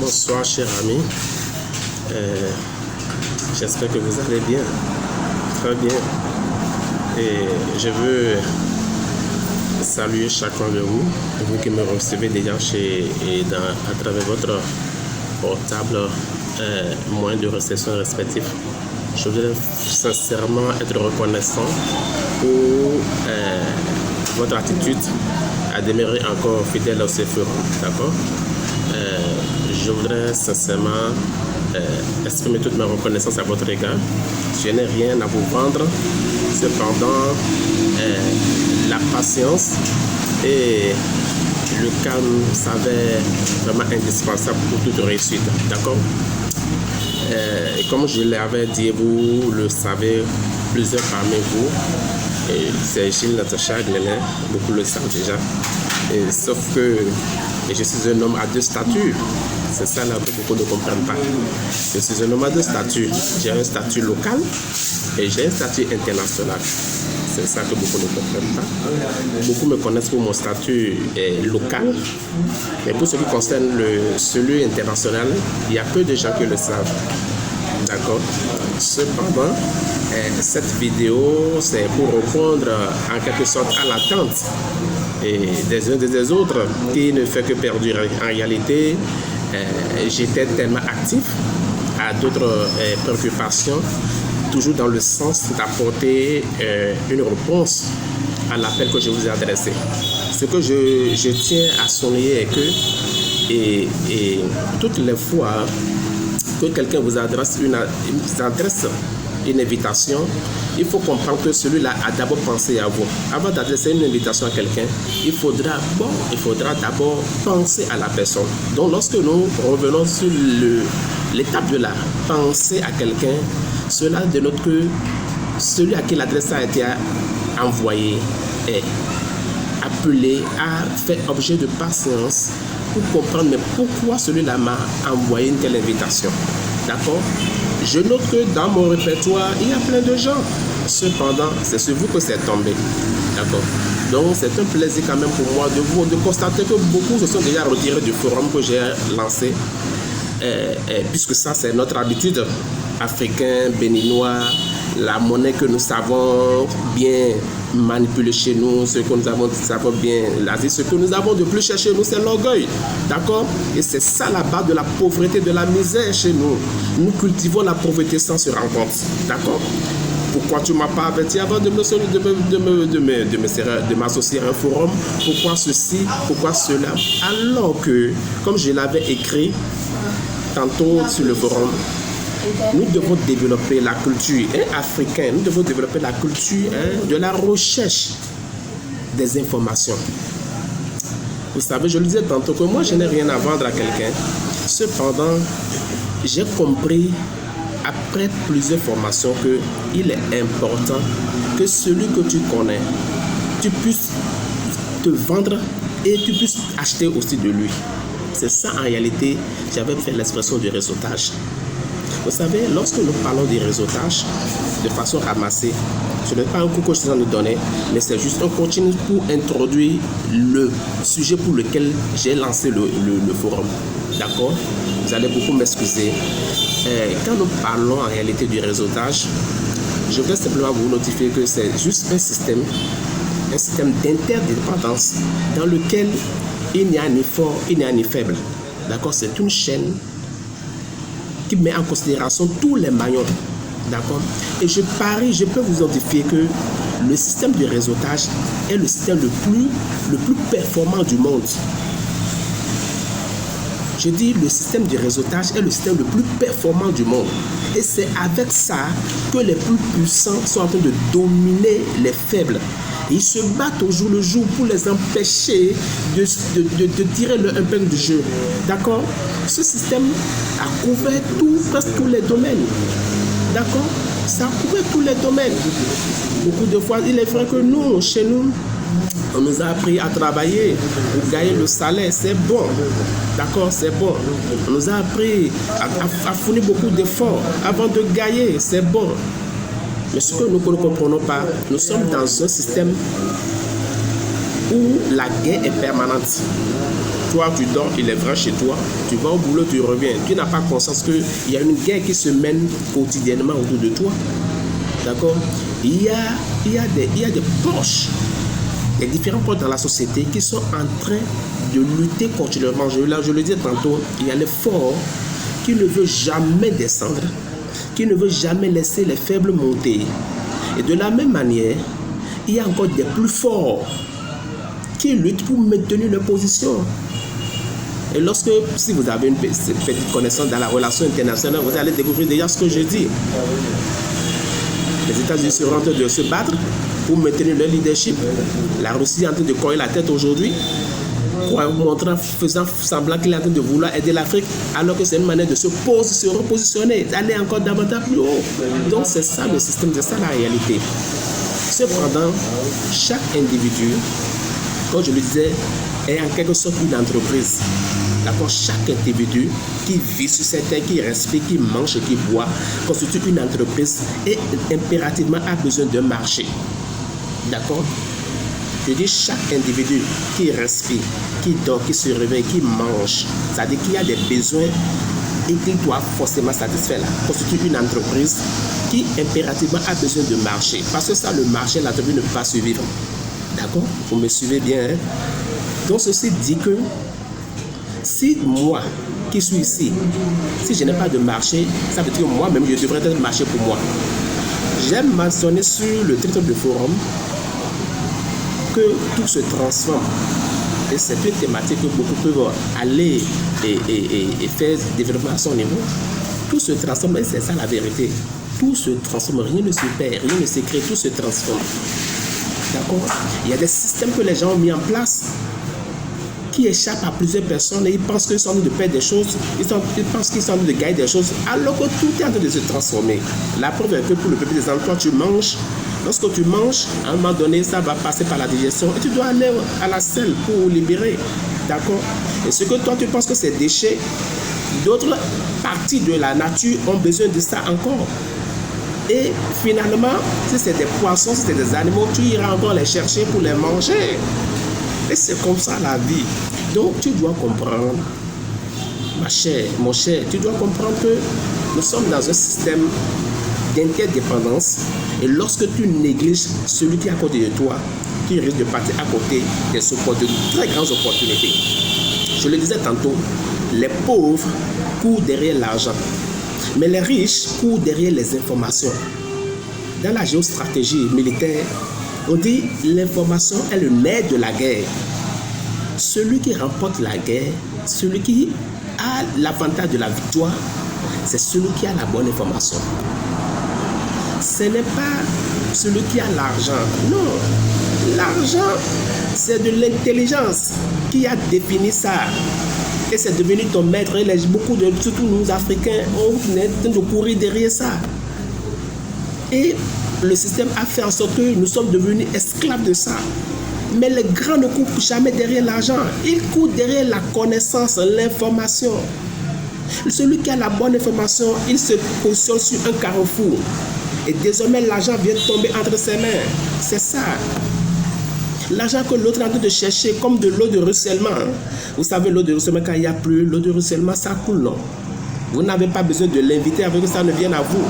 Bonsoir chers amis, j'espère que vous allez bien, très bien, et je veux saluer chacun de vous, vous qui me recevez déjà à travers votre portable, moyen de réception respectif. Je voudrais sincèrement être reconnaissant pour votre attitude à demeurer encore fidèle au forum, d'accord? Je voudrais sincèrement exprimer toute ma reconnaissance à votre égard. Je n'ai rien à vous vendre. Cependant, la patience et le calme s'avèrent vraiment indispensables pour toute réussite. D'accord? Et comme je l'avais dit, vous le savez, plusieurs parmi vous, c'est Gilles Natacha Glenet, beaucoup le savent déjà. Sauf que je suis un homme à deux statuts. C'est ça là que beaucoup ne comprennent pas. Je suis un homme à deux statuts. J'ai un statut local et j'ai un statut international. C'est ça que beaucoup ne comprennent pas. Beaucoup me connaissent pour mon statut local. Mais pour ce qui concerne celui international, il y a peu de gens qui le savent. D'accord. Cependant, cette vidéo, c'est pour répondre en quelque sorte à l'attente des uns et des autres qui ne fait que perdurer. En réalité, j'étais tellement actif à d'autres préoccupations, toujours dans le sens d'apporter une réponse à l'appel que je vous ai adressé. Ce que je tiens à souligner est que et toutes les fois que quelqu'un vous adresse une invitation, il faut comprendre que celui-là a d'abord pensé à vous. Avant d'adresser une invitation à quelqu'un, il faudra d'abord penser à la personne. Donc lorsque nous revenons sur l'étape de la pensée à quelqu'un, cela dénote que celui à qui l'adresse a été envoyée est appelé à faire objet de patience pour comprendre mais pourquoi celui-là m'a envoyé une telle invitation. D'accord? Je note que dans mon répertoire, il y a plein de gens. Cependant, c'est sur vous que c'est tombé. D'accord? Donc, c'est un plaisir quand même pour moi de constater que beaucoup se sont déjà retirés du forum que j'ai lancé. Puisque ça, c'est notre habitude africain, béninois, la monnaie que nous savons bien manipuler chez nous, ce que nous savons bien, ce que nous avons de plus cher chez nous, c'est l'orgueil. D'accord? Et c'est ça la base de la pauvreté, de la misère chez nous. Nous cultivons la pauvreté sans se rendre compte. D'accord? Pourquoi tu ne m'as pas averti avant de m'associer à un forum? Pourquoi ceci? Pourquoi cela? Alors que, comme je l'avais écrit tantôt sur le forum, nous devons développer la culture africaine, nous devons développer la culture de la recherche des informations. Vous savez, je le disais tantôt que moi, je n'ai rien à vendre à quelqu'un. Cependant, j'ai compris, après plusieurs formations, qu'il est important que celui que tu connais, tu puisses te vendre et tu puisses acheter aussi de lui. C'est ça, en réalité, j'avais fait l'expression du réseautage. Vous savez, lorsque nous parlons du réseautage de façon ramassée, ce n'est pas un coup que je suis en train de donner, mais c'est juste un continu pour introduire le sujet pour lequel j'ai lancé le forum. D'accord? Vous allez beaucoup m'excuser. Quand nous parlons en réalité du réseautage, je vais simplement vous notifier que c'est juste un système d'interdépendance dans lequel il n'y a ni fort, il n'y a ni faible. D'accord? C'est une chaîne qui met en considération tous les maillons. D'accord? Et je peux vous identifier que le système de réseautage est le système le plus performant du monde. Je dis le système de réseautage est le système le plus performant du monde. Et c'est avec ça que les plus puissants sont en train de dominer les faibles. Ils se battent au jour le jour pour les empêcher de tirer leur épingle du jeu. D'accord? Ce système a couvert presque tous les domaines. D'accord? Ça a couvert tous les domaines. Beaucoup de fois, il est vrai que nous, chez nous, on nous a appris à travailler pour gagner le salaire. C'est bon. D'accord? C'est bon. On nous a appris à fournir beaucoup d'efforts avant de gagner. C'est bon. Mais ce que nous ne comprenons pas, nous sommes dans un système où la guerre est permanente. toi, tu dors, il est vrai chez toi, tu vas au boulot, tu reviens. Tu n'as pas conscience qu'il y a une guerre qui se mène quotidiennement autour de toi. D'accord? Il y a des poches, des différents poches dans la société qui sont en train de lutter continuellement. Je le disais tantôt, il y a les forts qui ne veulent jamais descendre, qui ne veulent jamais laisser les faibles monter. Et de la même manière, il y a encore des plus forts qui luttent pour maintenir leur position. Et si vous avez une petite connaissance dans la relation internationale, vous allez découvrir déjà ce que je dis. Les États-Unis seront en train de se battre pour maintenir leur leadership. La Russie est en train de coller la tête aujourd'hui, faisant semblant qu'il est en train de vouloir aider l'Afrique, alors que c'est une manière de se repositionner, d'aller encore davantage plus haut. Donc c'est ça le système, c'est ça la réalité. Cependant, chaque individu, comme je le disais, est en quelque sorte une entreprise. D'accord, chaque individu qui vit sur cette terre, qui respire, qui mange et qui boit, constitue une entreprise et impérativement a besoin d'un marché. D'accord? Je dis chaque individu qui respire, qui dort, qui se réveille, qui mange, c'est-à-dire qu'il y a des besoins et qu'il doit forcément satisfaire là, constitue une entreprise qui impérativement a besoin de marché. Parce que ça, le marché, l'entreprise ne peut pas survivre. D'accord? Vous me suivez bien, hein? Donc ceci dit que si moi qui suis ici, si je n'ai pas de marché, ça veut dire que moi-même je devrais être marché pour moi. J'aime mentionner sur le titre du forum que tout se transforme. Et c'est une thématique que beaucoup peuvent aller et faire développer à son niveau. Tout se transforme et c'est ça la vérité. Tout se transforme, rien ne se perd, rien ne se crée, tout se transforme. D'accord? Il y a des systèmes que les gens ont mis en place qui échappent à plusieurs personnes et ils pensent qu'ils sont en train de perdre des choses, ils pensent qu'ils sont en train de gagner des choses, alors que tout est en train de se transformer. La preuve est que pour le peuple des emplois, tu manges. Lorsque tu manges, à un moment donné, ça va passer par la digestion et tu dois aller à la selle pour libérer. D'accord? Et ce que toi, tu penses que c'est déchets, d'autres parties de la nature ont besoin de ça encore. Et finalement, si c'est des poissons, si c'est des animaux, tu iras encore les chercher pour les manger. Et c'est comme ça la vie. Donc tu dois comprendre, ma chère, mon cher, tu dois comprendre que nous sommes dans un système d'interdépendance. Et lorsque tu négliges celui qui est à côté de toi, tu risques de partir à côté de très grandes opportunités. Je le disais tantôt, les pauvres courent derrière l'argent, mais les riches courent derrière les informations. Dans la géostratégie militaire, on dit l'information est le nerf de la guerre. Celui qui remporte la guerre, celui qui a l'avantage de la victoire, c'est celui qui a la bonne information. Ce n'est pas celui qui a l'argent. Non, l'argent, c'est de l'intelligence qui a défini ça. Et c'est devenu ton maître. Et beaucoup de, surtout nous Africains, on est en train de courir derrière ça. Et le système a fait en sorte que nous sommes devenus esclaves de ça. Mais les grands ne courent jamais derrière l'argent. Ils courent derrière la connaissance, l'information. Celui qui a la bonne information, il se positionne sur un carrefour. Et désormais, l'argent vient tomber entre ses mains. C'est ça. L'argent que l'autre est en train de chercher, comme de l'eau de ruissellement. Vous savez, l'eau de ruissellement, quand il n'y a plus, l'eau de ruissellement, ça coule, non? Vous n'avez pas besoin de l'inviter avec que ça ne vienne à vous.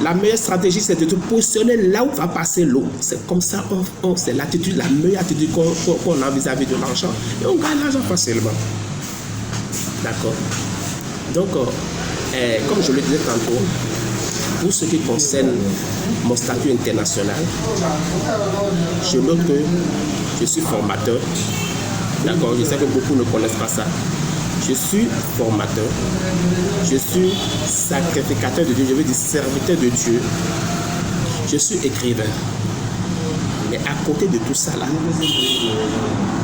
La meilleure stratégie, c'est de te positionner là où va passer l'eau. C'est comme ça, c'est l'attitude, la meilleure attitude qu'on a vis-à-vis de l'argent. Et on gagne l'argent facilement. D'accord? Donc, comme je le disais tantôt, pour ce qui concerne mon statut international, je note que je suis formateur. D'accord? Je sais que beaucoup ne connaissent pas ça. Je suis formateur, je suis sacrificateur de Dieu, je veux dire serviteur de Dieu, je suis écrivain. Mais à côté de tout ça là,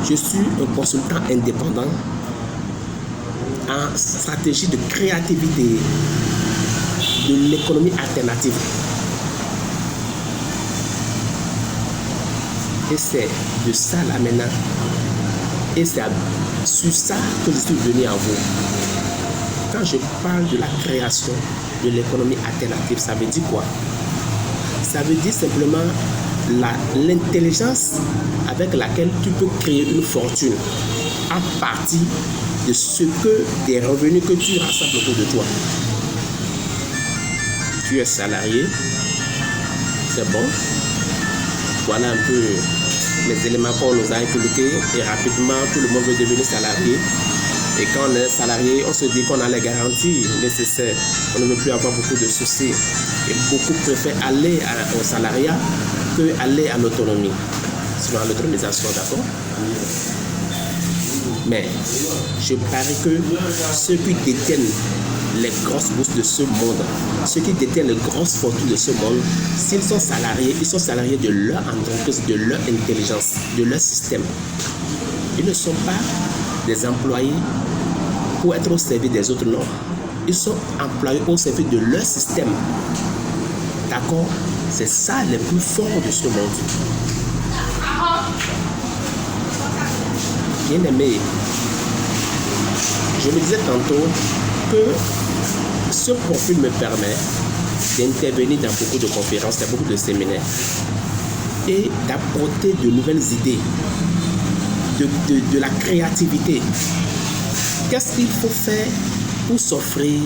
je suis un consultant indépendant en stratégie de créativité de l'économie alternative. Et c'est de ça là maintenant. Et c'est sur ça que je suis venu à vous. Quand je parle de la création de l'économie alternative, ça veut dire quoi? Ça veut dire simplement l'intelligence avec laquelle tu peux créer une fortune. à partir de ce que des revenus que tu rassembles autour de toi. Tu es salarié, c'est bon. Voilà un peu les éléments qu'on nous a inculqués et rapidement tout le monde veut devenir salarié. Et quand on est salarié, on se dit qu'on a les garanties nécessaires. On ne veut plus avoir beaucoup de soucis. Et beaucoup préfèrent aller au salariat que aller à l'autonomie. Sinon à l'autonomisation, d'accord? Mais je parie que ceux qui détiennent les grosses bourses de ce monde, ceux qui détiennent les grosses fortunes de ce monde, s'ils sont salariés, ils sont salariés de leur entreprise, de leur intelligence, de leur système. Ils ne sont pas des employés pour être au service des autres, non. Ils sont employés au service de leur système. D'accord? C'est ça le plus fort de ce monde. Bien aimé, je me disais tantôt que ce profil me permet d'intervenir dans beaucoup de conférences, dans beaucoup de séminaires et d'apporter de nouvelles idées, de la créativité. Qu'est-ce qu'il faut faire pour s'offrir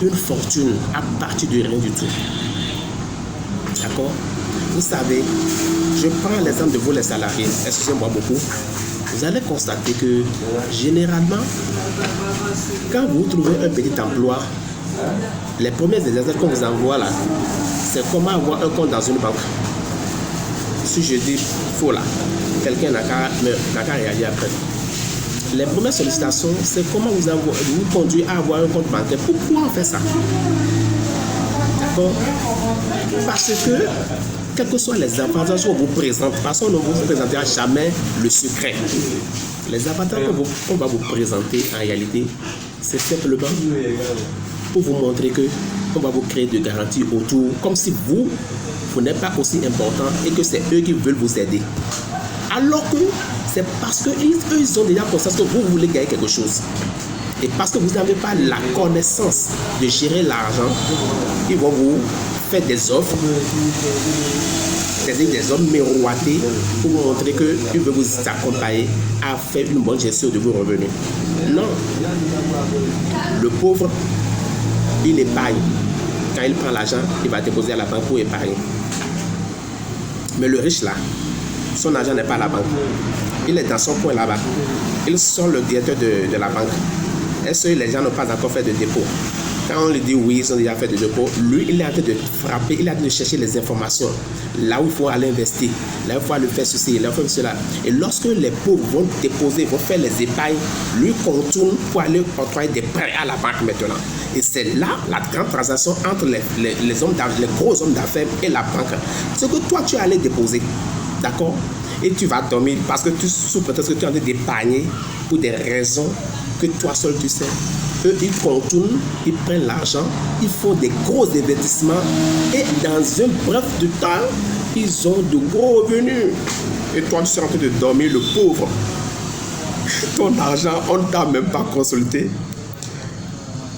une fortune à partir de rien du tout? D'accord? Vous savez, je prends l'exemple de vous les salariés, excusez-moi beaucoup. Vous allez constater que généralement, quand vous trouvez un petit emploi, les premiers exercices qu'on vous envoie là, c'est comment avoir un compte dans une banque. Si je dis faux là, quelqu'un n'a qu'à réagir après. Les premières sollicitations, c'est comment vous conduire à avoir un compte bancaire. Pourquoi on fait ça? D'accord? Parce que, quels que soient les avantages qu'on vous présente, parce qu'on ne vous présentera jamais le secret. Les avantages qu'on va vous présenter, en réalité, c'est simplement pour vous montrer qu'on va vous créer de garanties autour, comme si vous n'êtes pas aussi important et que c'est eux qui veulent vous aider. Alors que c'est parce qu'eux, ils ont déjà conscience que vous voulez gagner quelque chose. Et parce que vous n'avez pas la connaissance de gérer l'argent, ils vont vous faire des offres, c'est-à-dire des offres miroitées pour vous montrer qu'ils veulent vous accompagner à faire une bonne gestion de vos revenus. Non. Le pauvre, il épargne. Quand il prend l'argent, il va déposer à la banque pour épargner. Mais le riche là, son argent n'est pas à la banque. Il est dans son coin là-bas. Ils sont le directeur de la banque. Est-ce que les gens n'ont pas encore fait de dépôt? Quand on lui dit oui, ils ont déjà fait de dépôt, lui, il est en train de frapper, il est en train de chercher les informations. Là où il faut aller investir, là où il faut aller faire ceci, là où il faut faire cela. Et lorsque les pauvres vont déposer, vont faire les épargnes, lui contourne pour aller octroyer des prêts à la banque maintenant. Et c'est là la grande transaction entre les gros hommes d'affaires et la banque. Ce que toi, tu es allé déposer, d'accord? Et tu vas dormir parce que sous prétexte que tu es en train d'épargner pour des raisons que toi seul tu sais. Eux, ils contournent, ils prennent l'argent, ils font des gros investissements et dans un bref de temps, ils ont de gros revenus. Et toi, tu es en train de dormir, le pauvre. Ton argent, on ne t'a même pas consulté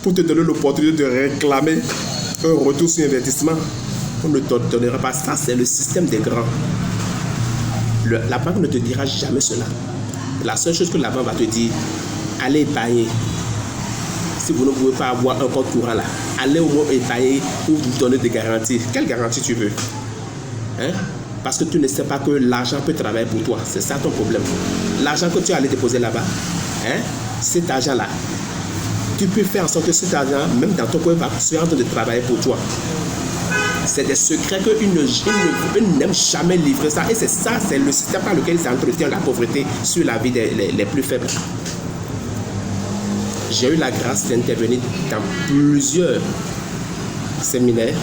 pour te donner l'opportunité de réclamer un retour sur investissement. On ne te donnera pas ça, c'est le système des grands. La banque ne te dira jamais cela. La seule chose que la banque va te dire, allez épargner. Si vous ne pouvez pas avoir un compte courant là, allez au moins épargner pour vous donner des garanties. Quelle garantie tu veux? Hein? Parce que tu ne sais pas que l'argent peut travailler pour toi. C'est ça ton problème. L'argent que tu allais déposer là-bas, hein? Cet argent-là, tu peux faire en sorte que cet argent, même dans ton coin, va se en train de travailler pour toi. C'est des secrets qu'ils n'aiment jamais livrer ça. Et c'est ça, c'est le système par lequel ils entretiennent la pauvreté sur la vie les plus faibles. J'ai eu la grâce d'intervenir dans plusieurs séminaires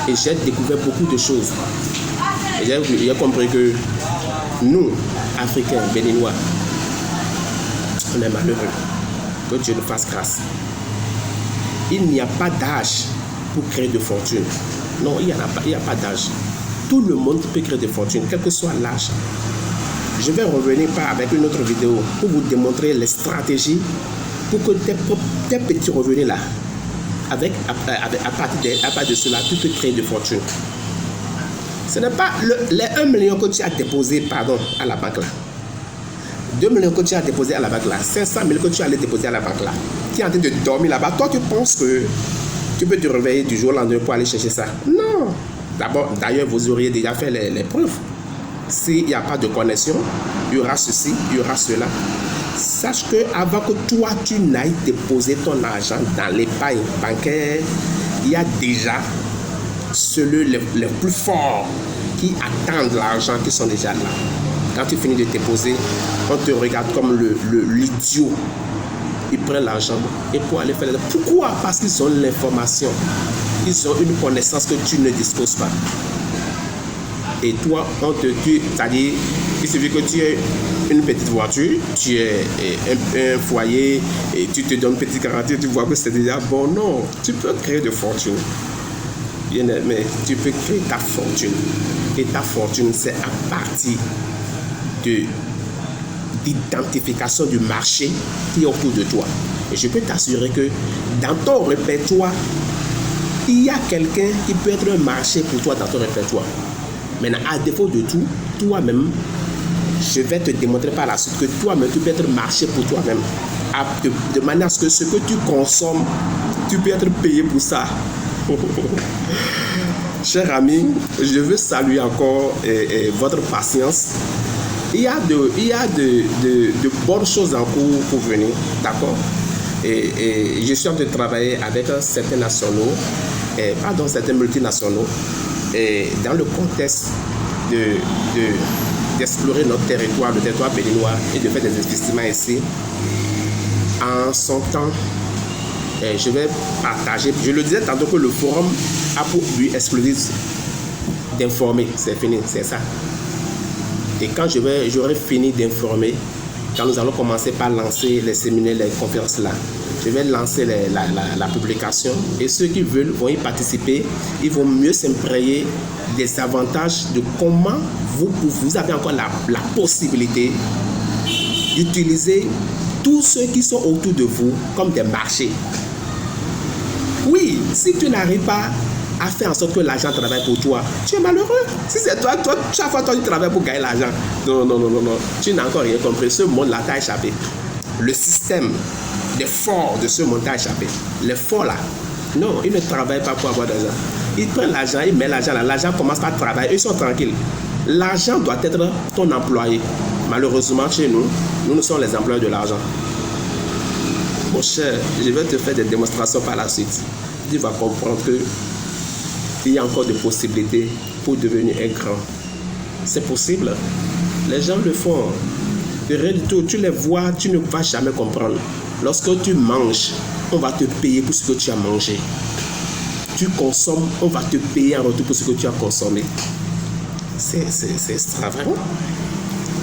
et j'ai découvert beaucoup de choses. Et j'ai compris que nous, Africains, Béninois, on est malheureux. Que Dieu nous fasse grâce. Il n'y a pas d'âge pour créer de fortune. Non, il n'y a pas d'âge. Tout le monde peut créer des fortunes, quel que soit l'âge. Je vais revenir avec une autre vidéo pour vous démontrer les stratégies pour que tes petits revenus là, à partir de cela, tu peux créer des fortunes. Ce n'est pas les 1 million que tu as déposé à la banque là. 2 millions que tu as déposé à la banque là, 500 000 que tu allais déposer à la banque là, qui est en train de dormir là-bas, toi tu penses que tu peux te réveiller du jour au lendemain pour aller chercher ça? Non. D'abord, d'ailleurs, vous auriez déjà fait les preuves. S'il n'y a pas de connexion, il y aura ceci, il y aura cela. Sache que avant que toi, tu n'ailles déposer ton argent dans l'épargne bancaire, il y a déjà ceux les plus forts qui attendent l'argent, qui sont déjà là. Quand tu finis de déposer, on te regarde comme l'idiot. Ils prennent l'argent et pour aller faire les... Pourquoi? Parce qu'ils ont l'information. Ils ont une connaissance que tu ne disposes pas. Et toi, c'est-à-dire, il suffit que tu aies une petite voiture, tu aies un foyer et tu te donnes une petite garantie, tu vois que c'est déjà bon. Non, tu peux créer de fortune. Bien aimé, tu peux créer ta fortune. Et ta fortune, c'est à partir d'identification du marché qui est autour de toi. Et je peux t'assurer que dans ton répertoire, il y a quelqu'un qui peut être un marché pour toi dans ton répertoire. Maintenant, à défaut de tout, toi-même, je vais te démontrer par la suite que toi-même, tu peux être marché pour toi-même. De manière à ce que ce que tu consommes, tu peux être payé pour ça. Chers amis, je veux saluer encore votre patience. Il y a de bonnes choses en cours pour venir, d'accord? Et je suis en train de travailler avec certains nationaux, certains multinationaux, et dans le contexte d'explorer notre territoire, le territoire béninois, et de faire des investissements ici. En son temps, je vais partager, je le disais tantôt que le forum a pour but exclusif d'informer, c'est fini, c'est ça. Et quand j'aurai fini d'informer, quand nous allons commencer par lancer les séminaires, les conférences là, je vais lancer la publication et ceux qui veulent vont y participer. Ils vont mieux s'imprégner des avantages de comment vous avez encore la possibilité d'utiliser tous ceux qui sont autour de vous comme des marchés. Oui, si tu n'arrives pas à faire en sorte que l'argent travaille pour toi, tu es malheureux. Si c'est toi, chaque fois tu travailles pour gagner l'argent. Non. Tu n'as encore rien compris. Ce monde-là t'a échappé. Le système des forts de ce monde t'a échappé. Les forts là, non, ils ne travaillent pas pour avoir d'argent. Ils prennent l'argent, ils mettent l'argent là. L'argent commence à travailler. Ils sont tranquilles. L'argent doit être ton employé. Malheureusement, chez nous, nous sommes les employés de l'argent. Mon cher, je vais te faire des démonstrations par la suite. Tu vas comprendre que il y a encore des possibilités pour devenir un grand. C'est possible. Les gens le font. Rien du tout. Tu les vois, tu ne vas jamais comprendre. Lorsque tu manges, on va te payer pour ce que tu as mangé. Tu consommes, on va te payer en retour pour ce que tu as consommé. C'est extravagant.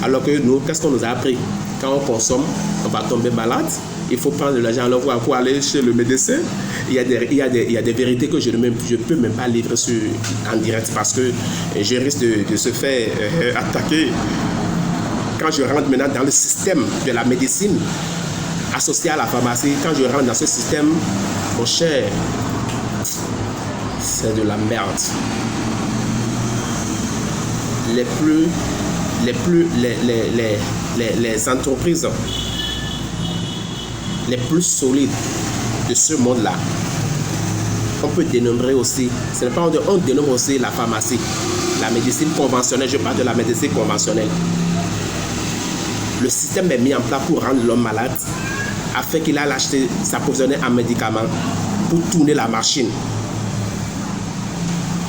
Alors que nous, qu'est-ce qu'on nous a appris? Quand on consomme, on va tomber malade. Il faut prendre de l'argent pour aller chez le médecin. Il y a des vérités que je ne peux même pas livrer en direct parce que je risque de se faire attaquer. Quand je rentre maintenant dans le système de la médecine associé à la pharmacie, quand je rentre dans ce système, mon cher, c'est de la merde. Les entreprises les plus solides de ce monde-là, on peut dénombrer aussi, ce n'est pas on dénombre aussi la pharmacie, la médecine conventionnelle. Je parle de la médecine conventionnelle. Le système est mis en place pour rendre l'homme malade, afin qu'il aille acheter, s'approvisionner en médicaments pour tourner la machine.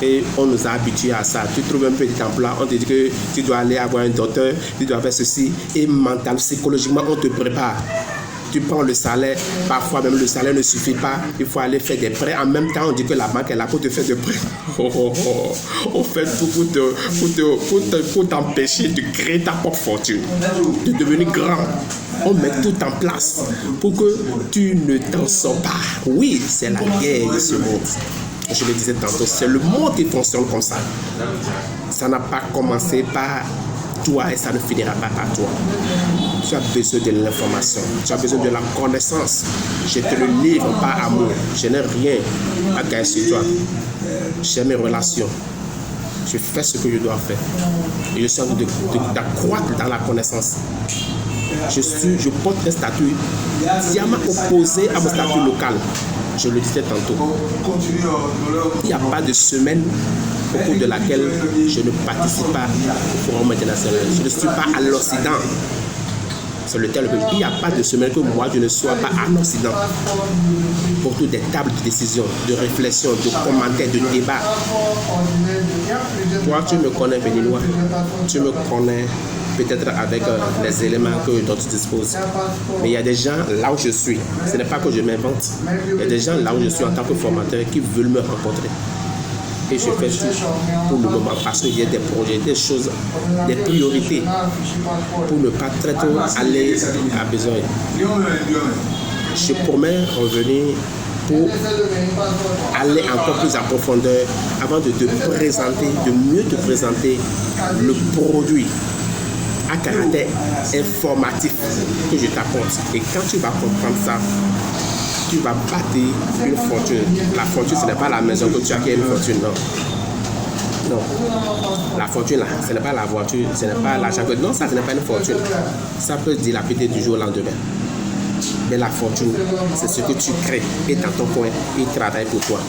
Et on nous a habitués à ça. Tu trouves un petit emploi, on te dit que tu dois aller avoir un docteur, tu dois faire ceci, et mentalement, psychologiquement, on te prépare. Tu prends le salaire, parfois même le salaire ne suffit pas, il faut aller faire des prêts. En même temps, on dit que la banque est là pour te faire des prêts. On fait tout pour t'empêcher de créer ta propre fortune, de devenir grand. On met tout en place pour que tu ne t'en sors pas. Oui, c'est la guerre de ce monde. Je le disais tantôt, c'est le monde qui fonctionne comme ça. Ça n'a pas commencé par toi et ça ne finira pas par toi. Tu as besoin de l'information, tu as besoin de la connaissance. Je te le livre par amour. Je n'ai rien à gagner sur toi. J'ai mes relations. Je fais ce que je dois faire. Et je suis en train d'accroître dans la connaissance. Je porte un statut diamétralement opposé à mon statut local. Je le disais tantôt. Il n'y a pas de semaine au cours de laquelle je ne participe pas au forum international. Je ne suis pas à l'Occident. C'est le tel. Il n'y a pas de semaine que moi je ne sois pas en Occident. Autour des tables de décision, de réflexion, de commentaires, de débats. Toi, tu me connais, Béninois. Tu me connais peut-être avec les éléments dont tu disposes. Mais il y a des gens là où je suis. Ce n'est pas que je m'invente. Il y a des gens là où je suis en tant que formateur qui veulent me rencontrer. Et je fais tout pour le moment parce qu'il y a des projets, des choses, des priorités pour ne pas très tôt aller à besoin. Je promets revenir pour aller encore plus en profondeur avant de te présenter, de mieux te présenter le produit à caractère informatif que je t'apporte. Et quand tu vas comprendre ça, tu vas bâtir une fortune. La fortune, ce n'est pas la maison que tu as qui est une fortune, non. Non. La fortune, là, ce n'est pas la voiture, ce n'est pas l'argent. Non, ça, ce n'est pas une fortune. Ça peut se dilapider du jour au lendemain. Mais la fortune, c'est ce que tu crées. Et dans ton coin, il travaille pour toi.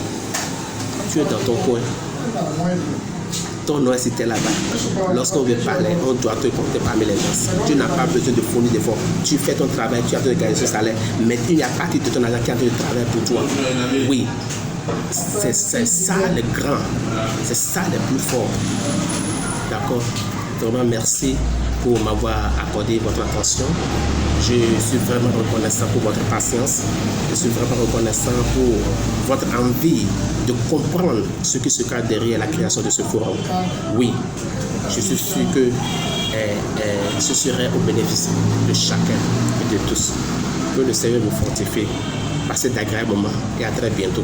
Tu es dans ton coin. Ton nom est cité là-bas. Lorsqu'on veut parler, on doit te compter parmi les gens. Tu n'as pas besoin de fournir d'efforts. Tu fais ton travail, tu as besoin de gagner ce salaire. Mais il y a partie de ton argent qui a besoin de travailler pour toi. Oui. C'est ça le grand. C'est ça le plus fort. D'accord? Vraiment, merci pour m'avoir accordé votre attention. Je suis vraiment reconnaissant pour votre patience. Je suis vraiment reconnaissant pour votre envie de comprendre ce qui se cache derrière la création de ce forum. Oui, je suis sûr que ce serait au bénéfice de chacun et de tous. Que le Seigneur vous fortifie. Passez d'agréables moments et à très bientôt.